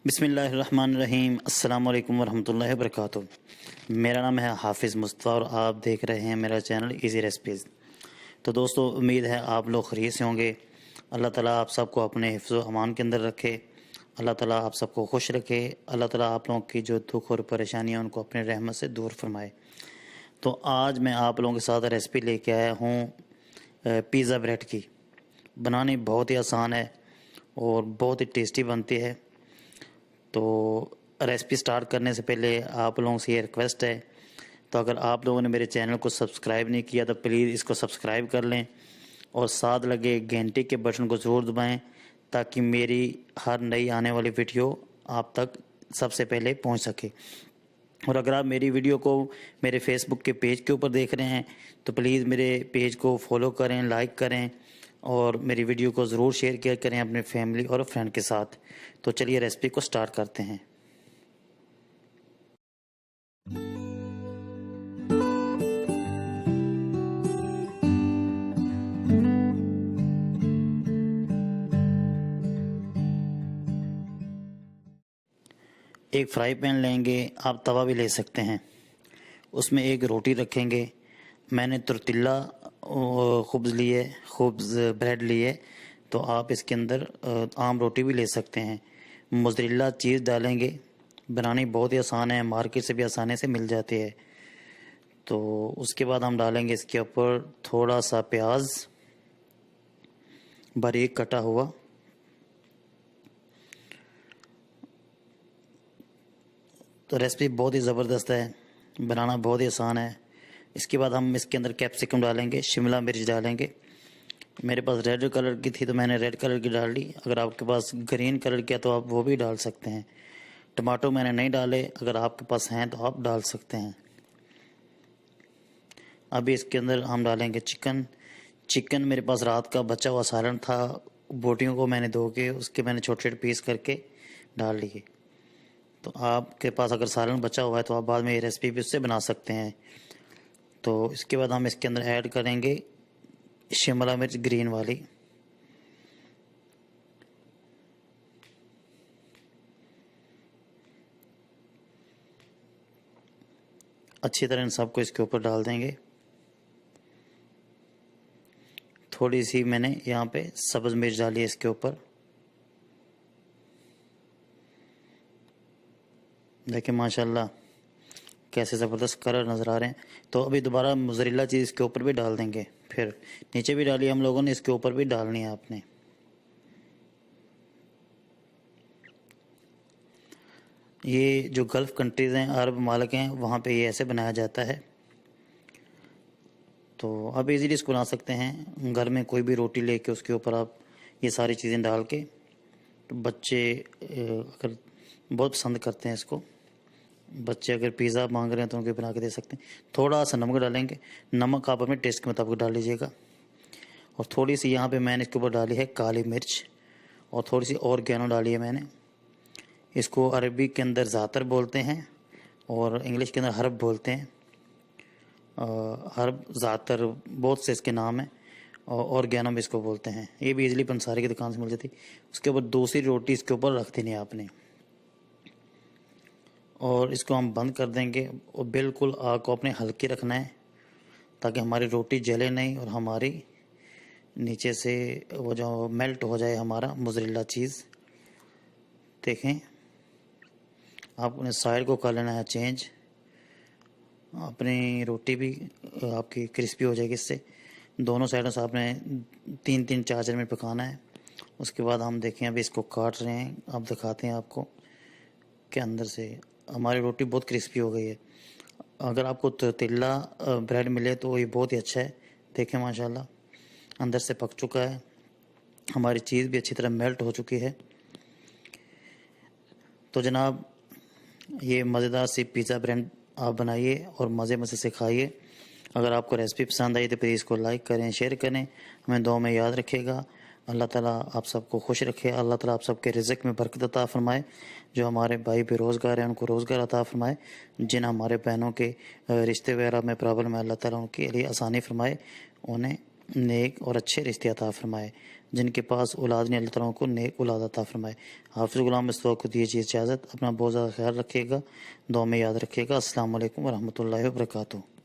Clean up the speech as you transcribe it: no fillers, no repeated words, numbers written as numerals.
बिस्मिल्लाहिर्रहमानिर्रहीम। अस्सलाम वालेकुम वरहमतुल्लाहि वबरकातुहू। मेरा नाम है हाफिज़ मुस्तफ़ा और आप देख रहे हैं मेरा चैनल इजी रेसिपीज़। तो दोस्तों, उम्मीद है आप लोग खैरियत से होंगे। अल्लाह ताला आप सबको अपने हिफ्ज़ व अमान के अंदर रखे। अल्लाह ताला आप सबको खुश रखे। अल्लाह ताला आप लोगों की जो दुख और परेशानियाँ उनको अपने रहमत से दूर फरमाए। तो आज मैं आप लोगों के साथ रेसिपी लेके आया हूँ पिज़्ज़ा ब्रेड की। बनानी बहुत ही आसान है और बहुत ही टेस्टी बनती है। तो रेसिपी स्टार्ट करने से पहले आप लोगों से ये रिक्वेस्ट है, तो अगर आप लोगों ने मेरे चैनल को सब्सक्राइब नहीं किया तो प्लीज़ इसको सब्सक्राइब कर लें और साथ लगे घंटे के बटन को ज़रूर दबाएं ताकि मेरी हर नई आने वाली वीडियो आप तक सबसे पहले पहुंच सके। और अगर आप मेरी वीडियो को मेरे फेसबुक के पेज के ऊपर देख रहे हैं तो प्लीज़ मेरे पेज को फॉलो करें, लाइक करें और मेरी वीडियो को ज़रूर शेयर किया करें अपने फैमिली और फ्रेंड के साथ। तो चलिए रेसिपी को स्टार्ट करते हैं। एक फ्राई पैन लेंगे, आप तवा भी ले सकते हैं। उसमें एक रोटी रखेंगे। मैंने तुर्तिल्ला खुब्ज़ लिए, खुब्ज़ ब्रेड लिए, तो आप इसके अंदर आम रोटी भी ले सकते हैं। मोज़रेला चीज़ डालेंगे। बनानी बहुत ही आसान है, मार्केट से भी आसानी से मिल जाती है। तो उसके बाद हम डालेंगे इसके ऊपर थोड़ा सा प्याज बारीक कटा हुआ, तो रेसिपी बहुत ही ज़बरदस्त है, बनाना बहुत ही आसान है। इसके बाद हम इसके अंदर कैप्सिकम डालेंगे, शिमला मिर्च डालेंगे। मेरे पास रेड कलर की थी तो मैंने रेड कलर की डाल ली। अगर आपके पास ग्रीन कलर की है तो आप वो भी डाल सकते हैं। टमाटो मैंने नहीं डाले, अगर आपके पास हैं तो आप डाल सकते हैं। अभी इसके अंदर हम डालेंगे चिकन मेरे पास रात का बचा हुआ सालन था, बोटियों को मैंने धो के उसके मैंने छोटे छोटे पीस करके डाल लिए। तो आपके पास अगर सालन बचा हुआ है तो आप बाद में ये रेसिपी भी उससे बना सकते हैं। तो इसके बाद हम इसके अंदर ऐड करेंगे शिमला मिर्च ग्रीन वाली। अच्छी तरह इन सबको इसके ऊपर डाल देंगे। थोड़ी सी मैंने यहाँ पे सब्ज़ मिर्च डाली है इसके ऊपर। देखिए माशाल्लाह कैसे ज़बरदस्त कलर नज़र आ रहे हैं। तो अभी दोबारा मोज़रेला चीज़ इसके ऊपर भी डाल देंगे। फिर नीचे भी डाली हम लोगों ने, इसके ऊपर भी डालनी है आपने। ये जो गल्फ़ कंट्रीज़ हैं, अरब मालिक हैं, वहाँ पे ये ऐसे बनाया जाता है। तो आप इजीली इसको बना सकते हैं। घर में कोई भी रोटी लेके उसके ऊपर आप ये सारी चीज़ें डाल के, तो बच्चे अगर बहुत पसंद करते हैं इसको। बच्चे अगर पिज़्ज़ा मांग रहे हैं तो उनको बना के दे सकते हैं। थोड़ा सा नमक डालेंगे, नमक आप अपने टेस्ट के मुताबिक डाल लीजिएगा। और थोड़ी सी यहाँ पे मैंने इसके ऊपर डाली है काली मिर्च और थोड़ी सी ऑरिगेनो डाली है मैंने। इसको अरबी के अंदर ज़ातर बोलते हैं और इंग्लिश के अंदर हर्ब बोलते हैं। हर्ब ज़ातर बहुत से इसके नाम हैं और ऑरिगेनो भी इसको बोलते हैं। ये भी इजीली पंसारी की दुकान से मिल जाती। उसके ऊपर दूसरी रोटी इसके ऊपर रख देनी है आपने और इसको हम बंद कर देंगे। और बिल्कुल आग को अपने हल्के रखना है ताकि हमारी रोटी जले नहीं और हमारी नीचे से वो जो मेल्ट हो जाए हमारा मोज़रेला चीज़। देखें, आपने साइड को कर लेना है चेंज। अपनी रोटी भी आपकी क्रिस्पी हो जाएगी इससे। दोनों साइडों से आपने 3-4 मिनट पकाना है। उसके बाद हम देखें, अभी इसको काट रहे हैं, अब दिखाते हैं आपको कि अंदर से हमारी रोटी बहुत क्रिस्पी हो गई है। अगर आपको तुर्तिल्ला ब्रेड मिले तो ये बहुत ही अच्छा है। देखें माशाल्लाह अंदर से पक चुका है, हमारी चीज़ भी अच्छी तरह मेल्ट हो चुकी है। तो जनाब, ये मज़ेदार सी पिज़्ज़ा ब्रेड आप बनाइए और मज़े से खाइए। अगर आपको रेसिपी पसंद आई तो प्लीज़ इसको लाइक करें, शेयर करें, हमें दुआ में याद रखिएगा। अल्लाह ताला आप सबको खुश रखे। अल्लाह ताला आप सबके रिज़्क़ में बरकत अता फ़रमाए। जो हमारे भाई बेरोज़गार हैं उनको रोज़गार अता फ़रमाए। जिन हमारे बहनों के रिश्ते वगैरह में प्रॉब्लम है, अल्लाह ताला उनके लिए आसानी फ़रमाए, उन्हें नेक और अच्छे रिश्ते अता फ़रमाए। जिनके पास औलाद नहीं, अल्लाह ताला उनको नेक औलाद अता फरमाए। हाफिज़ गुलाम मुस्तफ़ा को दीजिए इजाज़त। अपना बहुत ज़्यादा ख्याल रखिएगा, दुआ में याद रखिएगा। अस्सलाम वालेकुम व रहमतुल्लाहि व बरकातुहू।